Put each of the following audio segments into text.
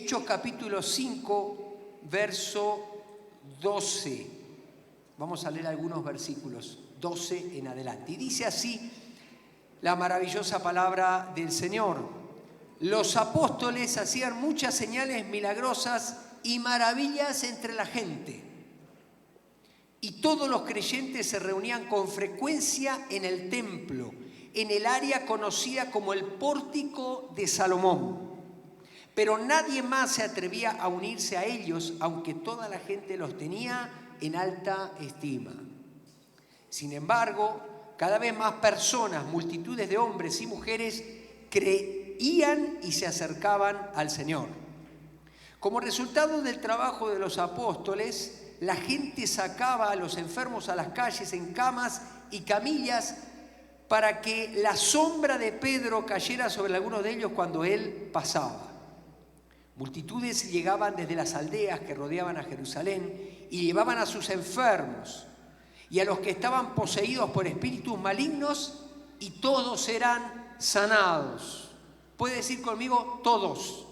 Hechos capítulo 5, verso 12. Vamos a leer algunos versículos, 12 en adelante. Y dice así la maravillosa palabra del Señor. Los apóstoles hacían muchas señales milagrosas y maravillas entre la gente. Y todos los creyentes se reunían con frecuencia en el templo, en el área conocida como el Pórtico de Salomón. Pero nadie más se atrevía a unirse a ellos, aunque toda la gente los tenía en alta estima. Sin embargo, cada vez más personas, multitudes de hombres y mujeres, creían y se acercaban al Señor. Como resultado del trabajo de los apóstoles, la gente sacaba a los enfermos a las calles en camas y camillas para que la sombra de Pedro cayera sobre algunos de ellos cuando él pasaba. Multitudes llegaban desde las aldeas que rodeaban a Jerusalén y llevaban a sus enfermos y a los que estaban poseídos por espíritus malignos, y todos eran sanados. ¿Puede decir conmigo todos?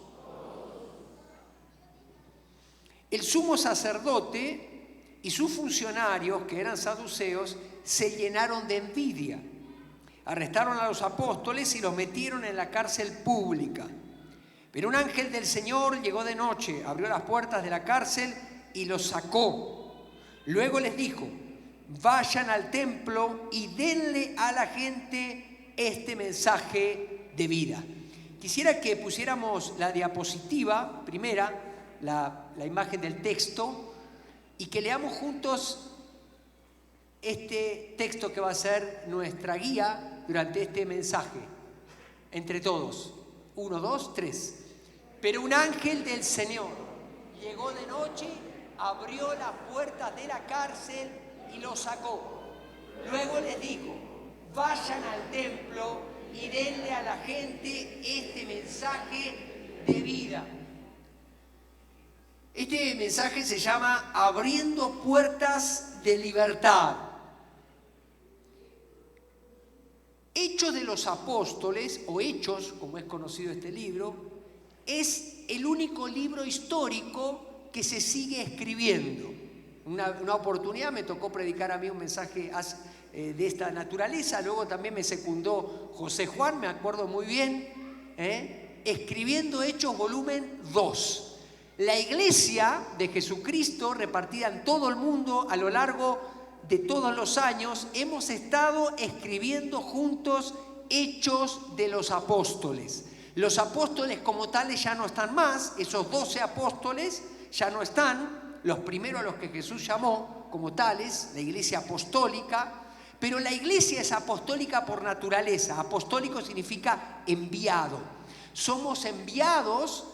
El sumo sacerdote y sus funcionarios, que eran saduceos, se llenaron de envidia. Arrestaron a los apóstoles y los metieron en la cárcel pública. Pero un ángel del Señor llegó de noche, abrió las puertas de la cárcel y los sacó. Luego les dijo: vayan al templo y denle a la gente este mensaje de vida. Quisiera que pusiéramos la diapositiva primera, la imagen del texto, y que leamos juntos este texto que va a ser nuestra guía durante este mensaje, entre todos. 1, 2, 3. Pero un ángel del Señor llegó de noche, abrió las puertas de la cárcel y los sacó. Luego les dijo: vayan al templo y denle a la gente este mensaje de vida. Este mensaje se llama Abriendo Puertas de Libertad. Hechos de los Apóstoles, o Hechos, como es conocido este libro, es el único libro histórico que se sigue escribiendo. Una oportunidad me tocó predicar a mí un mensaje de esta naturaleza. Luego también me secundó José Juan, me acuerdo muy bien, escribiendo Hechos volumen 2. La iglesia de Jesucristo, repartida en todo el mundo a lo largo de todos los años, hemos estado escribiendo juntos Hechos de los Apóstoles. Los apóstoles como tales ya no están más, esos 12 apóstoles ya no están, los primeros a los que Jesús llamó como tales, la iglesia apostólica, pero la iglesia es apostólica por naturaleza. Apostólico significa enviado. Somos enviados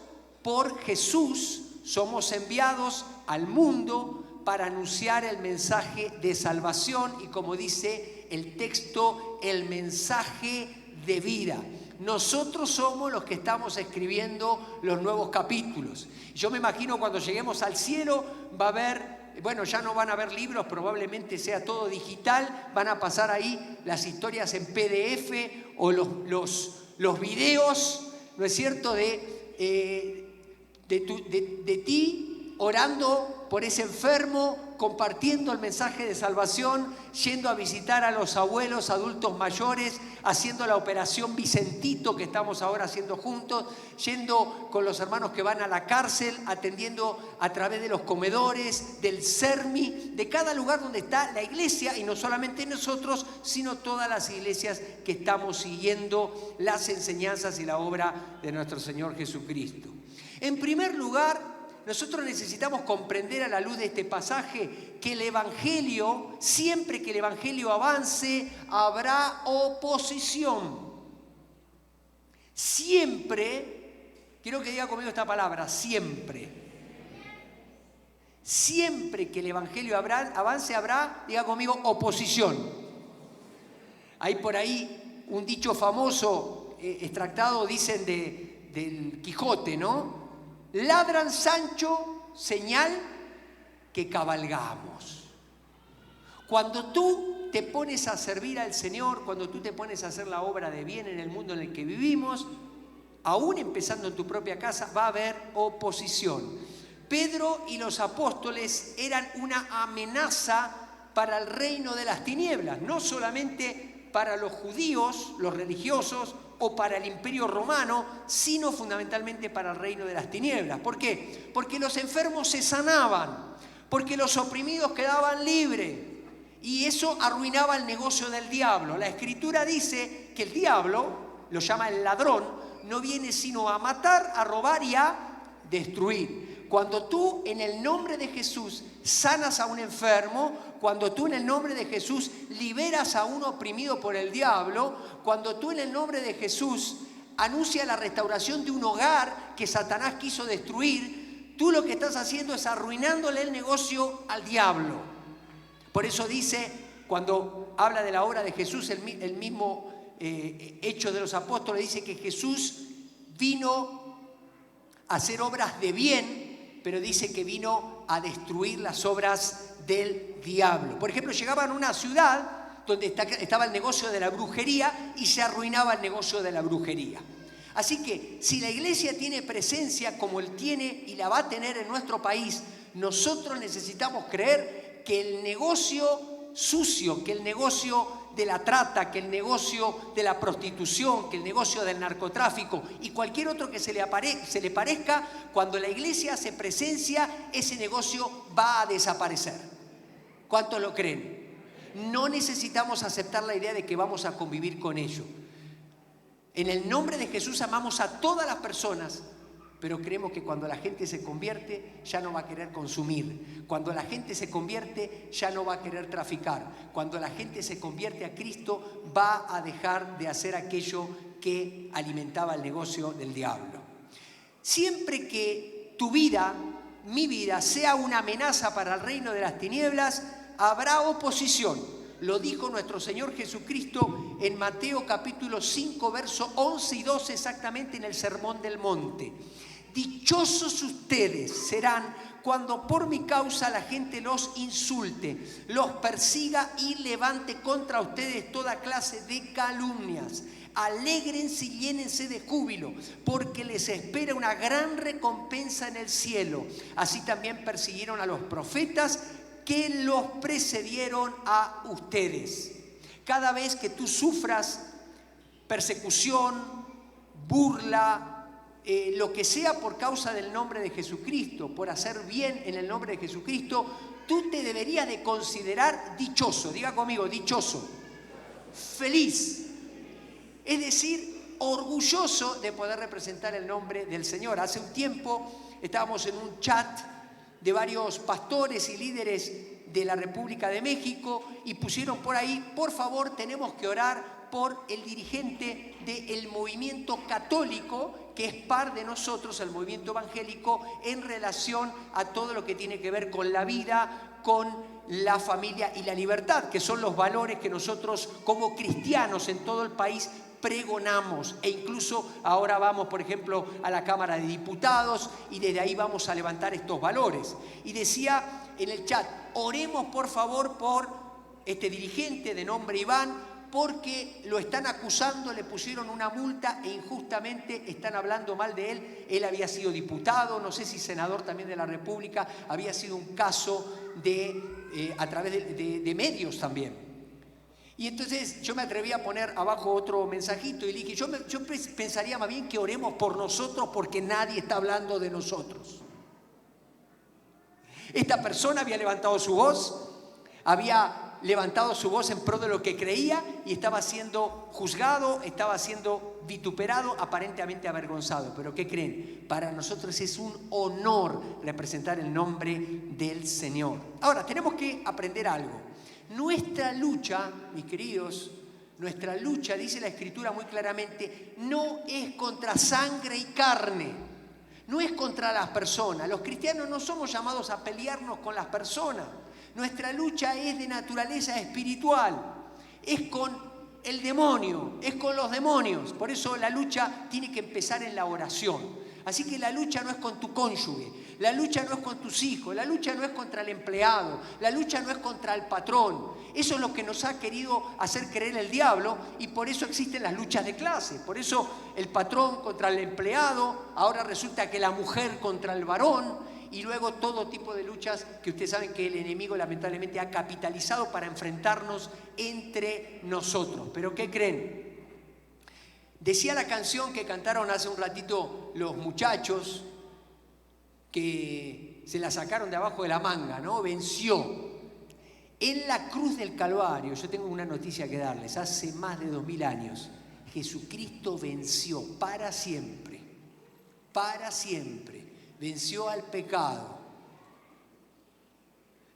por Jesús, somos enviados al mundo para anunciar el mensaje de salvación y, como dice el texto, el mensaje de vida. Nosotros somos los que estamos escribiendo los nuevos capítulos. Yo me imagino cuando lleguemos al cielo va a haber, bueno, ya no van a haber libros, probablemente sea todo digital, van a pasar ahí las historias en PDF o los videos, ¿no es cierto?, de ti orando por ese enfermo, compartiendo el mensaje de salvación, yendo a visitar a los abuelos, adultos mayores, haciendo la operación Vicentito que estamos ahora haciendo juntos, yendo con los hermanos que van a la cárcel, atendiendo a través de los comedores, del CERMI, de cada lugar donde está la iglesia, y no solamente nosotros, sino todas las iglesias que estamos siguiendo las enseñanzas y la obra de nuestro Señor Jesucristo. En primer lugar, nosotros necesitamos comprender a la luz de este pasaje que el Evangelio, siempre que el Evangelio avance, habrá oposición. Siempre, quiero que diga conmigo esta palabra, siempre. Siempre que el Evangelio avance, habrá, diga conmigo, oposición. Hay por ahí un dicho famoso, extractado, dicen, del Quijote, ¿no? Ladran Sancho, señal que cabalgamos. Cuando tú te pones a servir al Señor, cuando tú te pones a hacer la obra de bien en el mundo en el que vivimos, aún empezando en tu propia casa, va a haber oposición. Pedro y los apóstoles eran una amenaza para el reino de las tinieblas, no solamente para los judíos, los religiosos, o para el imperio romano, sino fundamentalmente para el reino de las tinieblas. ¿Por qué? Porque los enfermos se sanaban, porque los oprimidos quedaban libres, y eso arruinaba el negocio del diablo. La Escritura dice que el diablo, lo llama el ladrón, no viene sino a matar, a robar y a destruir. Cuando tú en el nombre de Jesús sanas a un enfermo, cuando tú en el nombre de Jesús liberas a uno oprimido por el diablo, cuando tú en el nombre de Jesús anuncias la restauración de un hogar que Satanás quiso destruir, tú lo que estás haciendo es arruinándole el negocio al diablo. Por eso dice, cuando habla de la obra de Jesús, el mismo Hecho de los Apóstoles, dice que Jesús vino a hacer obras de bien, pero dice que vino a destruir las obras del diablo. Por ejemplo, llegaban a una ciudad donde estaba el negocio de la brujería y se arruinaba el negocio de la brujería. Así que si la iglesia tiene presencia como él tiene y la va a tener en nuestro país, nosotros necesitamos creer que el negocio sucio, que el negocio de la trata, que el negocio de la prostitución, que el negocio del narcotráfico y cualquier otro que se le parezca, cuando la iglesia hace presencia, ese negocio va a desaparecer. ¿Cuántos lo creen? No necesitamos aceptar la idea de que vamos a convivir con ello. En el nombre de Jesús amamos a todas las personas, pero creemos que cuando la gente se convierte ya no va a querer consumir. Cuando la gente se convierte ya no va a querer traficar. Cuando la gente se convierte a Cristo va a dejar de hacer aquello que alimentaba el negocio del diablo. Siempre que tu vida, mi vida, sea una amenaza para el reino de las tinieblas, habrá oposición. Lo dijo nuestro Señor Jesucristo en Mateo capítulo 5, verso 11 y 12, exactamente en el Sermón del Monte. Dichosos ustedes serán cuando por mi causa la gente los insulte, los persiga y levante contra ustedes toda clase de calumnias. Alégrense y llénense de júbilo, porque les espera una gran recompensa en el cielo. Así también persiguieron a los profetas que los precedieron a ustedes. Cada vez que tú sufras persecución, burla, lo que sea por causa del nombre de Jesucristo, por hacer bien en el nombre de Jesucristo, tú te deberías de considerar dichoso. Diga conmigo, dichoso, feliz. Es decir, orgulloso de poder representar el nombre del Señor. Hace un tiempo estábamos en un chat de varios pastores y líderes de la República de México y pusieron por ahí, por favor, tenemos que orar por el dirigente del movimiento católico, que es par de nosotros, el movimiento evangélico, en relación a todo lo que tiene que ver con la vida, con la familia y la libertad, que son los valores que nosotros como cristianos en todo el país pregonamos, e incluso ahora vamos, por ejemplo, a la Cámara de Diputados y desde ahí vamos a levantar estos valores. Y decía en el chat, oremos por favor por este dirigente de nombre Iván, porque lo están acusando, le pusieron una multa e injustamente están hablando mal de él. Él había sido diputado, no sé si senador también de la República, había sido un caso a través de medios también. Y entonces yo me atreví a poner abajo otro mensajito y le dije, yo pensaría más bien que oremos por nosotros porque nadie está hablando de nosotros. Esta persona había levantado su voz, había levantado su voz en pro de lo que creía y estaba siendo juzgado, estaba siendo vituperado, aparentemente avergonzado. Pero ¿qué creen? Para nosotros es un honor representar el nombre del Señor. Ahora, tenemos que aprender algo. Nuestra lucha, mis queridos, nuestra lucha, dice la Escritura muy claramente, no es contra sangre y carne, no es contra las personas. Los cristianos no somos llamados a pelearnos con las personas. Nuestra lucha es de naturaleza espiritual, es con el demonio, es con los demonios. Por eso la lucha tiene que empezar en la oración. Así que la lucha no es con tu cónyuge, La lucha no es con tus hijos, la lucha no es contra el empleado, la lucha no es contra el patrón. Eso es lo que nos ha querido hacer creer el diablo y por eso existen las luchas de clase. Por eso el patrón contra el empleado, ahora resulta que la mujer contra el varón y luego todo tipo de luchas que ustedes saben que el enemigo lamentablemente ha capitalizado para enfrentarnos entre nosotros. ¿Pero qué creen? Decía la canción que cantaron hace un ratito los muchachos, que se la sacaron de abajo de la manga, ¿no? Venció. En la cruz del Calvario, yo tengo una noticia que darles, hace más de 2000 años, Jesucristo venció para siempre, venció al pecado,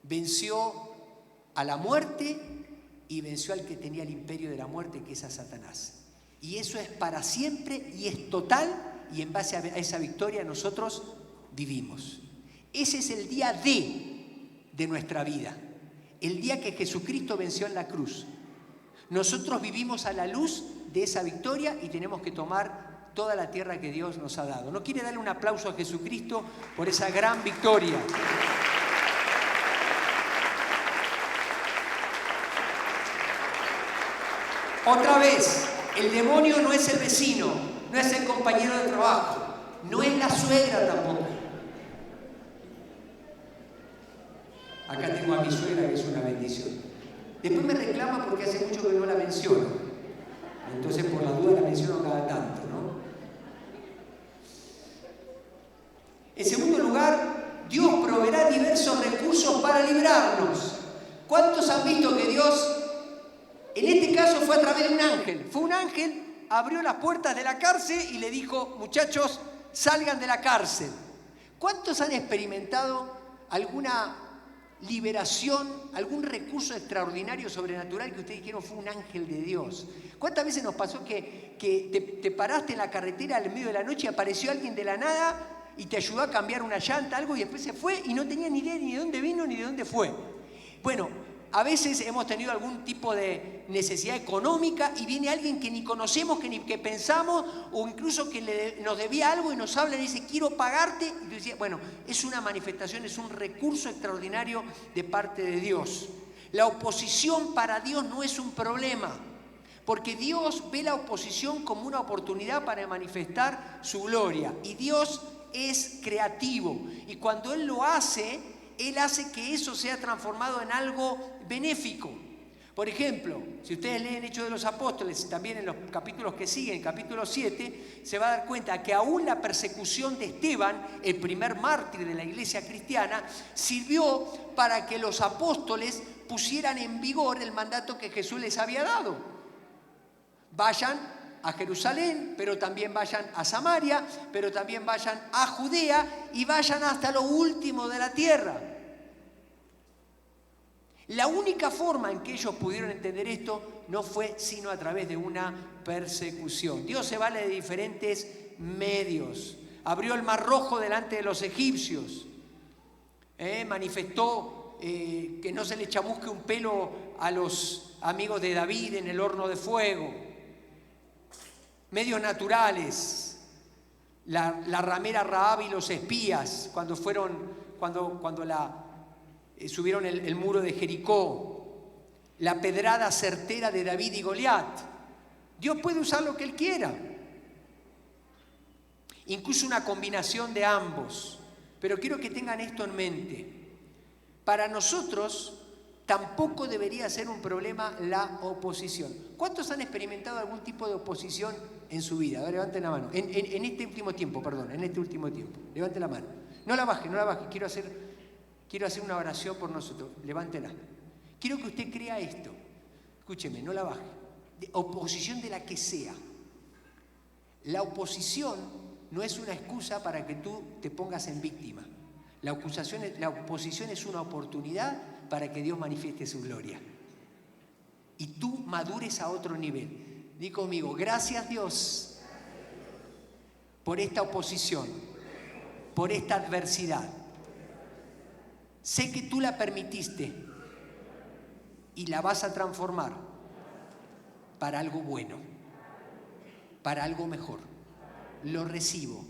venció a la muerte y venció al que tenía el imperio de la muerte, que es a Satanás. Y eso es para siempre y es total, y en base a esa victoria nosotros vivimos. Ese es el día D de nuestra vida, el día que Jesucristo venció en la cruz. Nosotros vivimos a la luz de esa victoria y tenemos que tomar toda la tierra que Dios nos ha dado. ¿No quiere darle un aplauso a Jesucristo por esa gran victoria? Otra vez, el demonio no es el vecino, no es el compañero de trabajo, no es la suegra tampoco. Acá tengo a mi suegra, que es una bendición. Después me reclama porque hace mucho que no la menciono. Entonces, por la duda, la menciono cada tanto, ¿no? En segundo lugar, Dios proveerá diversos recursos para librarnos. ¿Cuántos han visto que Dios, en este caso fue a través de un ángel? Fue un ángel, abrió las puertas de la cárcel y le dijo, muchachos, salgan de la cárcel. ¿Cuántos han experimentado alguna liberación, algún recurso extraordinario, sobrenatural que ustedes dijeron fue un ángel de Dios? ¿Cuántas veces nos pasó que te paraste en la carretera al medio de la noche y apareció alguien de la nada y te ayudó a cambiar una llanta, algo, y después se fue y no tenía ni idea ni de dónde vino ni de dónde fue? Bueno, a veces hemos tenido algún tipo de necesidad económica y viene alguien que ni conocemos, que pensamos, o incluso que nos debía algo y nos habla y dice, quiero pagarte. Y tú decías, bueno, es una manifestación, es un recurso extraordinario de parte de Dios. La oposición para Dios no es un problema, porque Dios ve la oposición como una oportunidad para manifestar su gloria. Y Dios es creativo. Y cuando Él lo hace, Él hace que eso sea transformado en algo benéfico. Por ejemplo, si ustedes leen Hechos de los Apóstoles, también en los capítulos que siguen, capítulo 7, se va a dar cuenta que aún la persecución de Esteban, el primer mártir de la iglesia cristiana, sirvió para que los apóstoles pusieran en vigor el mandato que Jesús les había dado. Vayan a Jerusalén, pero también vayan a Samaria, pero también vayan a Judea y vayan hasta lo último de la tierra. La única forma en que ellos pudieron entender esto no fue sino a través de una persecución. Dios se vale de diferentes medios. Abrió el Mar Rojo delante de los egipcios. Manifestó que no se le chamusque un pelo a los amigos de David en el horno de fuego. Medios naturales. La ramera Rahab y los espías cuando subieron el muro de Jericó, la pedrada certera de David y Goliat. Dios puede usar lo que Él quiera, incluso una combinación de ambos. Pero quiero que tengan esto en mente. Para nosotros tampoco debería ser un problema la oposición. ¿Cuántos han experimentado algún tipo de oposición en su vida? A ver, levanten la mano. En este último tiempo. Levanten la mano. No la baje. Quiero hacer una oración por nosotros. Levántela. Quiero que usted crea esto. Escúcheme, no la baje. Oposición de la que sea. La oposición no es una excusa para que tú te pongas en víctima. La oposición es una oportunidad para que Dios manifieste su gloria. Y tú madures a otro nivel. Di conmigo, gracias Dios por esta oposición, por esta adversidad. Sé que tú la permitiste y la vas a transformar para algo bueno, para algo mejor. Lo recibo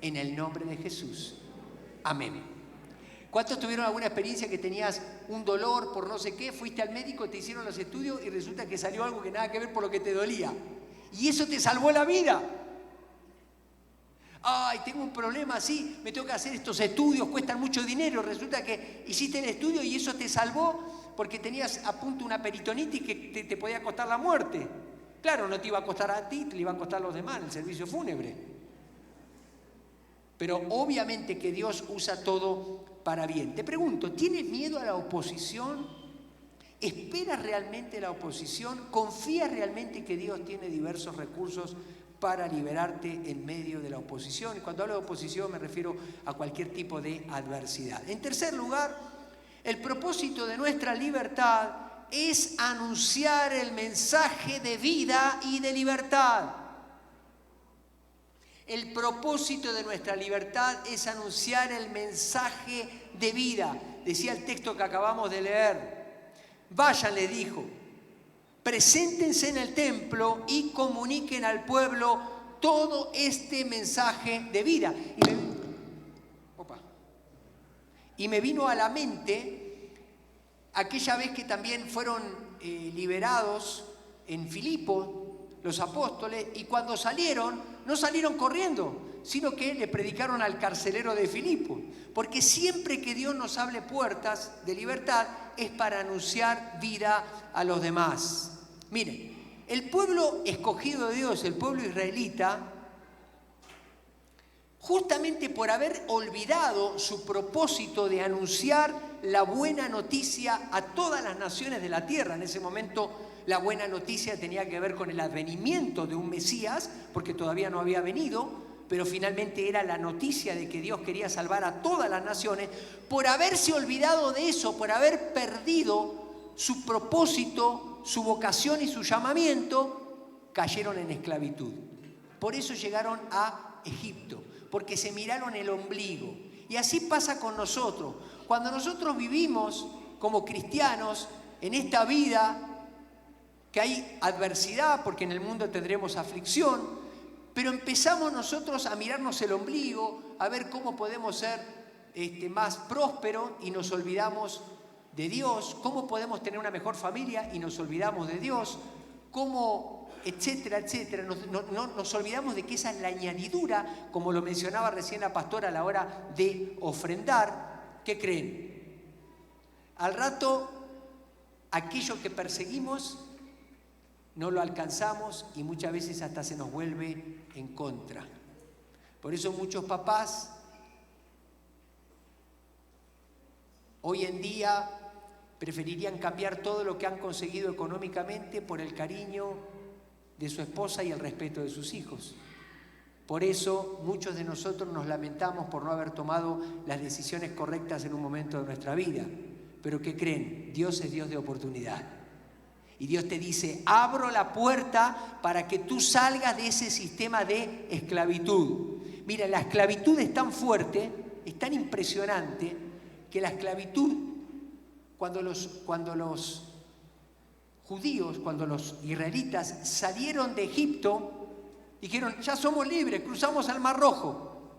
en el nombre de Jesús. Amén. ¿Cuántos tuvieron alguna experiencia que tenías un dolor por no sé qué, fuiste al médico, te hicieron los estudios y resulta que salió algo que nada que ver por lo que te dolía? Y eso te salvó la vida. Ay, tengo un problema así, me tengo que hacer estos estudios, cuestan mucho dinero. Resulta que hiciste el estudio y eso te salvó porque tenías a punto una peritonitis que te podía costar la muerte. Claro, no te iba a costar a ti, te iba a costar a los demás, el servicio fúnebre. Pero obviamente que Dios usa todo para bien. Te pregunto, ¿tienes miedo a la oposición? ¿Esperas realmente la oposición? ¿Confías realmente que Dios tiene diversos recursos para liberarte en medio de la oposición? Y cuando hablo de oposición me refiero a cualquier tipo de adversidad. En tercer lugar, el propósito de nuestra libertad es anunciar el mensaje de vida y de libertad. El propósito de nuestra libertad es anunciar el mensaje de vida. Decía el texto que acabamos de leer. Vayan, le dijo, preséntense en el templo y comuniquen al pueblo todo este mensaje de vida. Y me vino a la mente aquella vez que también fueron liberados en Filipo los apóstoles, y cuando salieron, no salieron corriendo, sino que le predicaron al carcelero de Filipo. Porque siempre que Dios nos abre puertas de libertad es para anunciar vida a los demás. Miren, el pueblo escogido de Dios, el pueblo israelita, justamente por haber olvidado su propósito de anunciar la buena noticia a todas las naciones de la tierra. En ese momento la buena noticia tenía que ver con el advenimiento de un Mesías, porque todavía no había venido, pero finalmente era la noticia de que Dios quería salvar a todas las naciones. Por haberse olvidado de eso, por haber perdido su propósito, su vocación y su llamamiento, cayeron en esclavitud. Por eso llegaron a Egipto, porque se miraron el ombligo. Y así pasa con nosotros. Cuando nosotros vivimos como cristianos en esta vida, que hay adversidad, porque en el mundo tendremos aflicción, pero empezamos nosotros a mirarnos el ombligo, a ver cómo podemos ser más prósperos y nos olvidamos de Dios, cómo podemos tener una mejor familia y nos olvidamos de Dios, cómo, etcétera, etcétera. Nos olvidamos de que esa es la añadidura, como lo mencionaba recién la pastora a la hora de ofrendar. ¿Qué creen? Al rato, aquello que perseguimos no lo alcanzamos y muchas veces hasta se nos vuelve en contra. Por eso muchos papás hoy en día preferirían cambiar todo lo que han conseguido económicamente por el cariño de su esposa y el respeto de sus hijos. Por eso muchos de nosotros nos lamentamos por no haber tomado las decisiones correctas en un momento de nuestra vida. Pero ¿qué creen? Dios es Dios de oportunidad. Y Dios te dice, abro la puerta para que tú salgas de ese sistema de esclavitud. Mira, la esclavitud es tan fuerte, es tan impresionante, que la esclavitud, cuando los judíos, cuando los israelitas salieron de Egipto, dijeron, ya somos libres, cruzamos al Mar Rojo.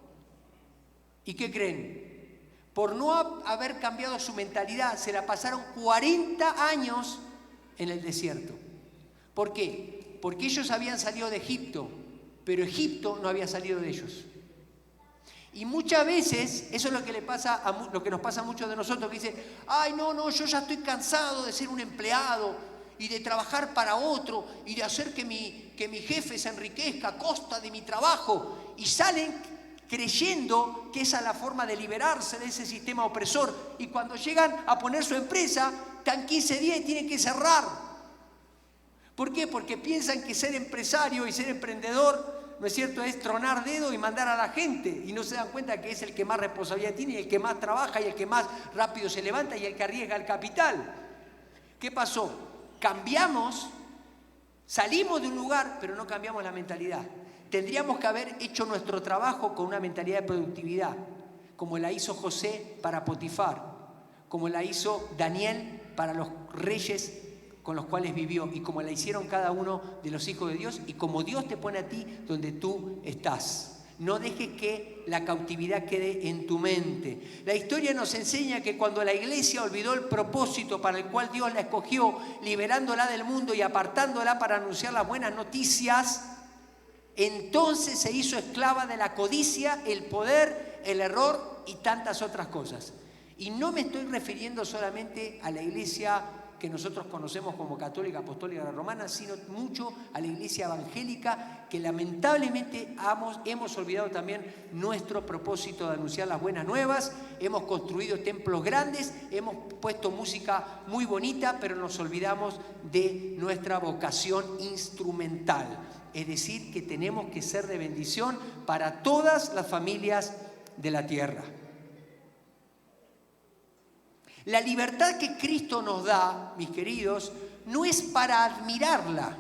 ¿Y qué creen? Por no haber cambiado su mentalidad, se la pasaron 40 años en el desierto. ¿Por qué? Porque ellos habían salido de Egipto, pero Egipto no había salido de ellos. Y muchas veces, eso es lo que lo que nos pasa a muchos de nosotros, que dicen, ay, no, yo ya estoy cansado de ser un empleado y de trabajar para otro y de hacer que mi jefe se enriquezca a costa de mi trabajo. Y salen creyendo que esa es la forma de liberarse de ese sistema opresor. Y cuando llegan a poner su empresa, están 15 días y tienen que cerrar. ¿Por qué? Porque piensan que ser empresario y ser emprendedor, ¿no es cierto?, es tronar dedo y mandar a la gente. Y no se dan cuenta que es el que más responsabilidad tiene, y el que más trabaja, y el que más rápido se levanta, y el que arriesga el capital. ¿Qué pasó? Cambiamos, salimos de un lugar, pero no cambiamos la mentalidad. Tendríamos que haber hecho nuestro trabajo con una mentalidad de productividad, como la hizo José para Potifar, como la hizo Daniel para los reyes con los cuales vivió, y como la hicieron cada uno de los hijos de Dios, y como Dios te pone a ti donde tú estás. No dejes que la cautividad quede en tu mente. La historia nos enseña que cuando la iglesia olvidó el propósito para el cual Dios la escogió, liberándola del mundo y apartándola para anunciar las buenas noticias, entonces se hizo esclava de la codicia, el poder, el error y tantas otras cosas. Y no me estoy refiriendo solamente a la iglesia que nosotros conocemos como católica, apostólica, romana, sino mucho a la iglesia evangélica, que lamentablemente hemos olvidado también nuestro propósito de anunciar las buenas nuevas. Hemos construido templos grandes, hemos puesto música muy bonita, pero nos olvidamos de nuestra vocación instrumental. Es decir, que tenemos que ser de bendición para todas las familias de la tierra. La libertad que Cristo nos da, mis queridos, no es para admirarla,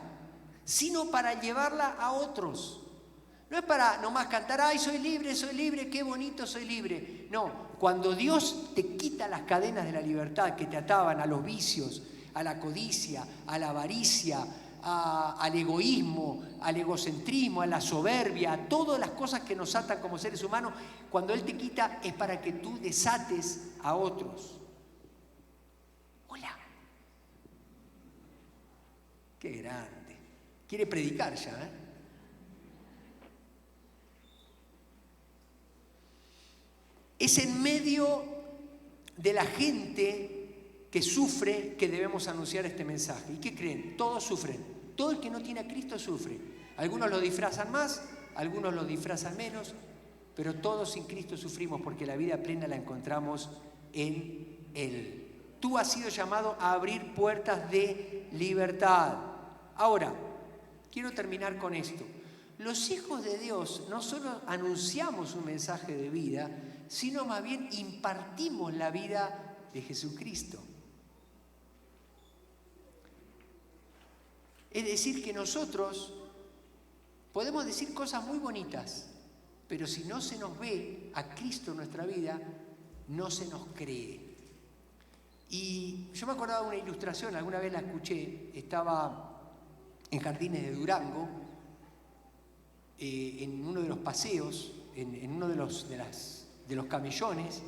sino para llevarla a otros. No es para nomás cantar, ay, soy libre, qué bonito, soy libre. No, cuando Dios te quita las cadenas de la libertad que te ataban a los vicios, a la codicia, a la avaricia, al egoísmo, al egocentrismo, a la soberbia, a todas las cosas que nos atan como seres humanos, cuando Él te quita es para que tú desates a otros. Qué grande. Quiere predicar ya, ¿eh? Es en medio de la gente que sufre que debemos anunciar este mensaje. ¿Y qué creen? Todos sufren. Todo el que no tiene a Cristo sufre. Algunos lo disfrazan más, algunos lo disfrazan menos, pero todos sin Cristo sufrimos porque la vida plena la encontramos en Él. Tú has sido llamado a abrir puertas de libertad. Ahora, quiero terminar con esto. Los hijos de Dios no solo anunciamos un mensaje de vida, sino más bien impartimos la vida de Jesucristo. Es decir, que nosotros podemos decir cosas muy bonitas, pero si no se nos ve a Cristo en nuestra vida, no se nos cree. Y yo me acordaba de una ilustración, alguna vez la escuché, estaba en Jardines de Durango, en uno de los paseos, en uno de los camellones,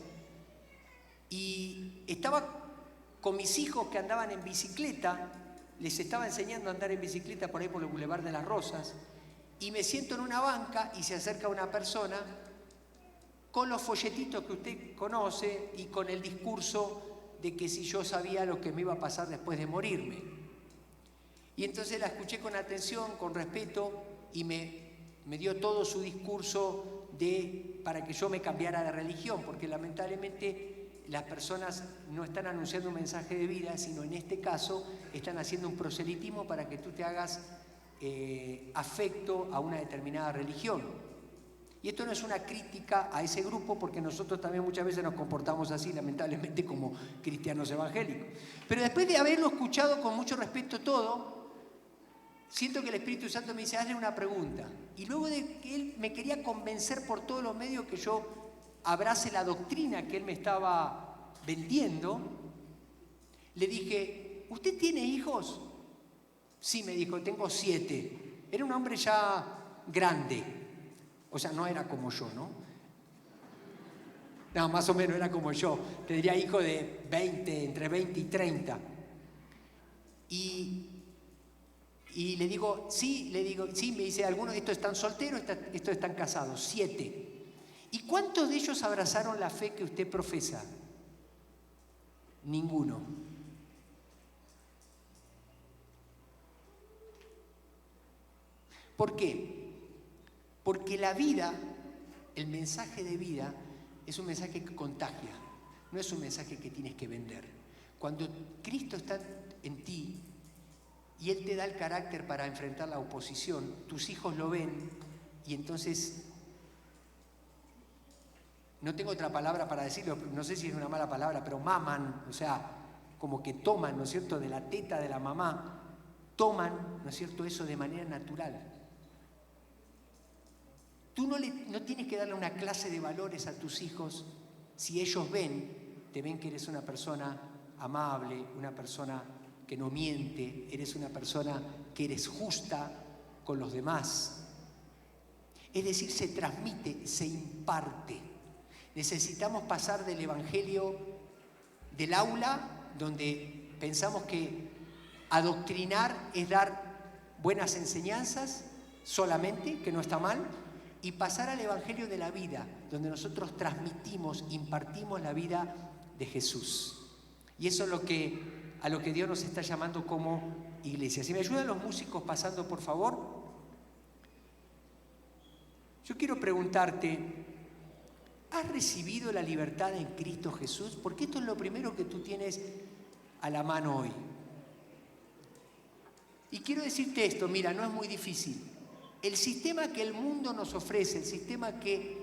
y estaba con mis hijos que andaban en bicicleta, les estaba enseñando a andar en bicicleta por ahí por el Boulevard de las Rosas, y me siento en una banca y se acerca una persona con los folletitos que usted conoce y con el discurso de que si yo sabía lo que me iba a pasar después de morirme. Y entonces la escuché con atención, con respeto, y me dio todo su discurso para que yo me cambiara de religión, porque lamentablemente las personas no están anunciando un mensaje de vida, sino en este caso están haciendo un proselitismo para que tú te hagas afecto a una determinada religión. Y esto no es una crítica a ese grupo, porque nosotros también muchas veces nos comportamos así, lamentablemente, como cristianos evangélicos. Pero después de haberlo escuchado con mucho respeto todo, siento que el Espíritu Santo me dice, hazle una pregunta. Y luego de que él me quería convencer por todos los medios que yo abrace la doctrina que él me estaba vendiendo, le dije, ¿usted tiene hijos? Sí, me dijo, tengo 7. Era un hombre ya grande. O sea, no era como yo, ¿no? No, más o menos era como yo. Tendría hijos de 20, entre 20 y 30. Y le digo, sí, me dice, algunos de estos están solteros, estos están casados, 7. ¿Y cuántos de ellos abrazaron la fe que usted profesa? Ninguno. ¿Por qué? Porque la vida, el mensaje de vida, es un mensaje que contagia, no es un mensaje que tienes que vender. Cuando Cristo está en ti y Él te da el carácter para enfrentar la oposición, tus hijos lo ven y entonces, no tengo otra palabra para decirlo, no sé si es una mala palabra, pero maman, o sea, como que toman, ¿no es cierto?, de la teta de la mamá, toman, ¿no es cierto?, eso de manera natural. Tú no tienes que darle una clase de valores a tus hijos si ellos te ven que eres una persona amable, una persona que no miente, eres una persona que eres justa con los demás. Es decir, se transmite, se imparte. Necesitamos pasar del evangelio del aula, donde pensamos que adoctrinar es dar buenas enseñanzas solamente, que no está mal, y pasar al evangelio de la vida, donde nosotros transmitimos, impartimos la vida de Jesús. Y eso es a lo que Dios nos está llamando como iglesia. Si me ayudan los músicos pasando, por favor. Yo quiero preguntarte, ¿has recibido la libertad en Cristo Jesús? Porque esto es lo primero que tú tienes a la mano hoy. Y quiero decirte esto, mira, no es muy difícil. El sistema que el mundo nos ofrece, el sistema que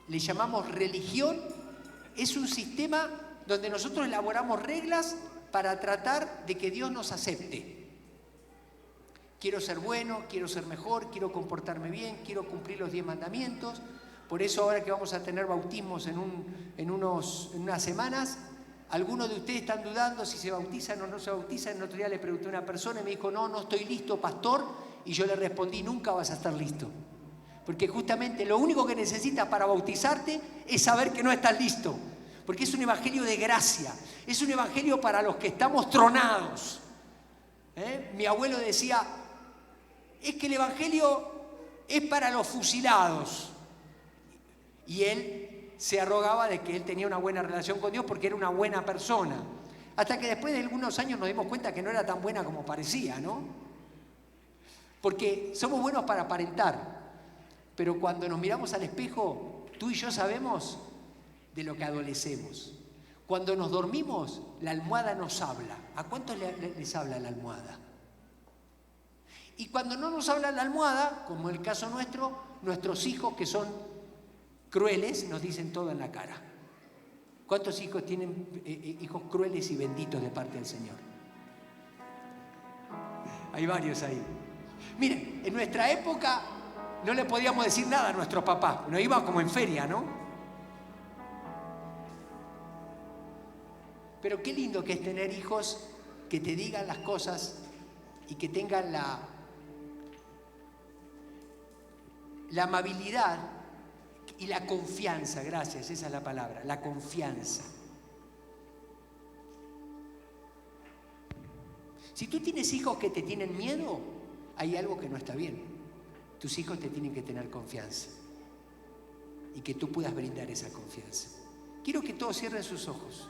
le llamamos religión, es un sistema donde nosotros elaboramos reglas para tratar de que Dios nos acepte. Quiero ser bueno, quiero ser mejor, quiero comportarme bien, quiero cumplir los 10 mandamientos. Por eso ahora que vamos a tener bautismos en unas semanas, algunos de ustedes están dudando si se bautizan o no se bautizan. El otro día le pregunté a una persona y me dijo, no estoy listo, pastor. Y yo le respondí, nunca vas a estar listo. Porque justamente lo único que necesitas para bautizarte es saber que no estás listo. Porque es un evangelio de gracia. Es un evangelio para los que estamos tronados. Mi abuelo decía, es que el evangelio es para los fusilados. Y él se arrogaba de que él tenía una buena relación con Dios porque era una buena persona. Hasta que después de algunos años nos dimos cuenta que no era tan buena como parecía, ¿no? Porque somos buenos para aparentar, pero cuando nos miramos al espejo, tú y yo sabemos de lo que adolecemos. Cuando nos dormimos, la almohada nos habla. ¿A cuántos les habla la almohada? Y cuando no nos habla la almohada, como en el caso nuestro, nuestros hijos que son crueles nos dicen todo en la cara. ¿Cuántos hijos tienen hijos crueles y benditos de parte del Señor? Hay varios ahí. Miren, en nuestra época no le podíamos decir nada a nuestros papás. Nos iban como en feria, ¿no? Pero qué lindo que es tener hijos que te digan las cosas y que tengan la amabilidad y la confianza. Gracias, esa es la palabra, la confianza. Si tú tienes hijos que te tienen miedo, hay algo que no está bien. Tus hijos te tienen que tener confianza y que tú puedas brindar esa confianza. Quiero que todos cierren sus ojos.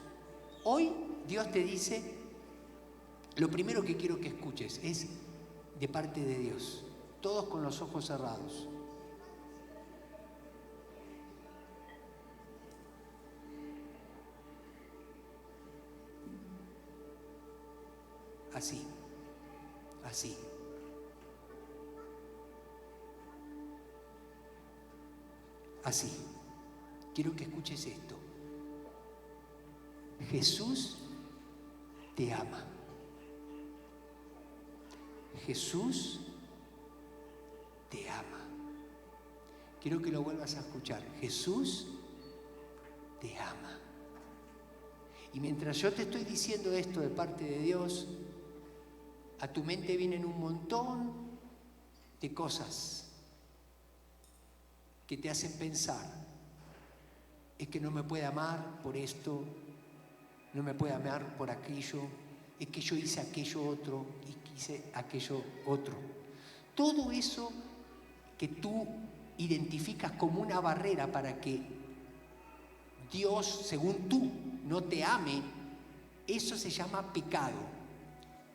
Hoy Dios te dice, lo primero que quiero que escuches es de parte de Dios, todos con los ojos cerrados. Así, así. Así. Quiero que escuches esto. Jesús te ama. Jesús te ama. Quiero que lo vuelvas a escuchar. Jesús te ama. Y mientras yo te estoy diciendo esto de parte de Dios, a tu mente vienen un montón de cosas que te hacen pensar, es que no me puede amar por esto, no me puede amar por aquello, es que yo hice aquello otro y hice aquello otro. Todo eso que tú identificas como una barrera para que Dios, según tú, no te ame, eso se llama pecado.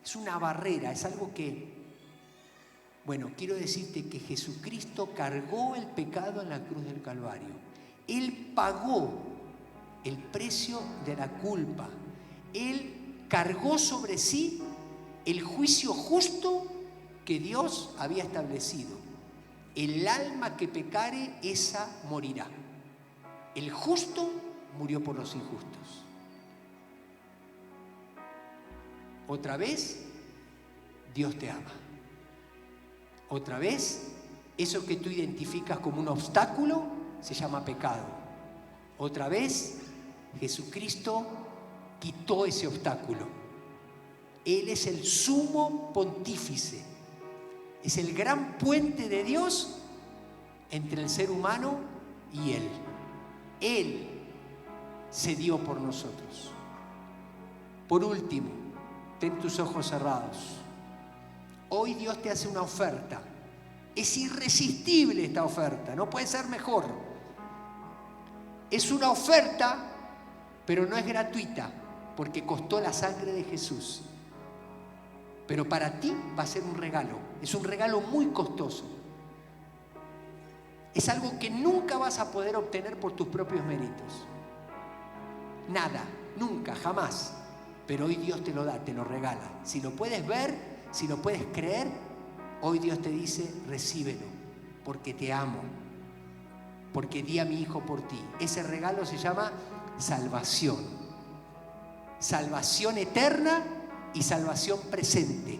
Es una barrera, es algo que... Bueno, quiero decirte que Jesucristo cargó el pecado en la cruz del Calvario. Él pagó el precio de la culpa. Él cargó sobre sí el juicio justo que Dios había establecido. El alma que pecare, esa morirá. El justo murió por los injustos. Otra vez, Dios te ama. Otra vez, eso que tú identificas como un obstáculo se llama pecado. Otra vez, Jesucristo quitó ese obstáculo. Él es el sumo pontífice. Es el gran puente de Dios entre el ser humano y Él. Él se dio por nosotros. Por último, ten tus ojos cerrados. Hoy Dios te hace una oferta. Es irresistible esta oferta, no puede ser mejor. Es una oferta, pero no es gratuita, porque costó la sangre de Jesús. Pero para ti va a ser un regalo. Es un regalo muy costoso. Es algo que nunca vas a poder obtener por tus propios méritos. Nada, nunca, jamás. Pero hoy Dios te lo da, te lo regala. Si lo puedes ver, si lo puedes creer, hoy Dios te dice, recíbelo, porque te amo, porque di a mi Hijo por ti. Ese regalo se llama salvación. Salvación eterna y salvación presente.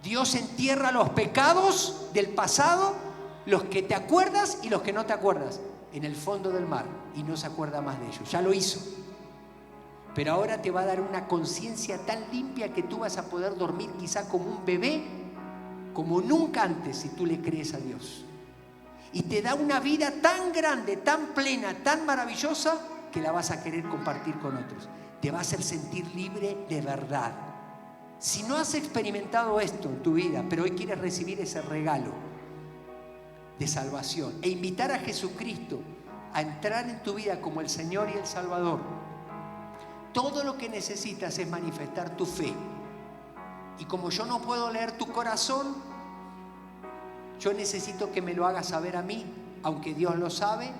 Dios entierra los pecados del pasado, los que te acuerdas y los que no te acuerdas, en el fondo del mar, y no se acuerda más de ellos. Ya lo hizo. Pero ahora te va a dar una conciencia tan limpia que tú vas a poder dormir quizá como un bebé, como nunca antes, si tú le crees a Dios. Y te da una vida tan grande, tan plena, tan maravillosa, que la vas a querer compartir con otros. Te va a hacer sentir libre de verdad. Si no has experimentado esto en tu vida, pero hoy quieres recibir ese regalo de salvación e invitar a Jesucristo a entrar en tu vida como el Señor y el Salvador, todo lo que necesitas es manifestar tu fe. Y como yo no puedo leer tu corazón, yo necesito que me lo hagas saber a mí, aunque Dios lo sabe.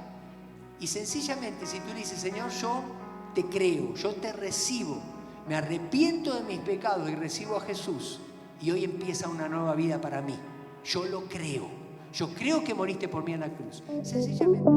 Y sencillamente, si tú le dices, Señor, yo te creo, yo te recibo, me arrepiento de mis pecados y recibo a Jesús, y hoy empieza una nueva vida para mí. Yo lo creo. Yo creo que moriste por mí en la cruz. Sencillamente.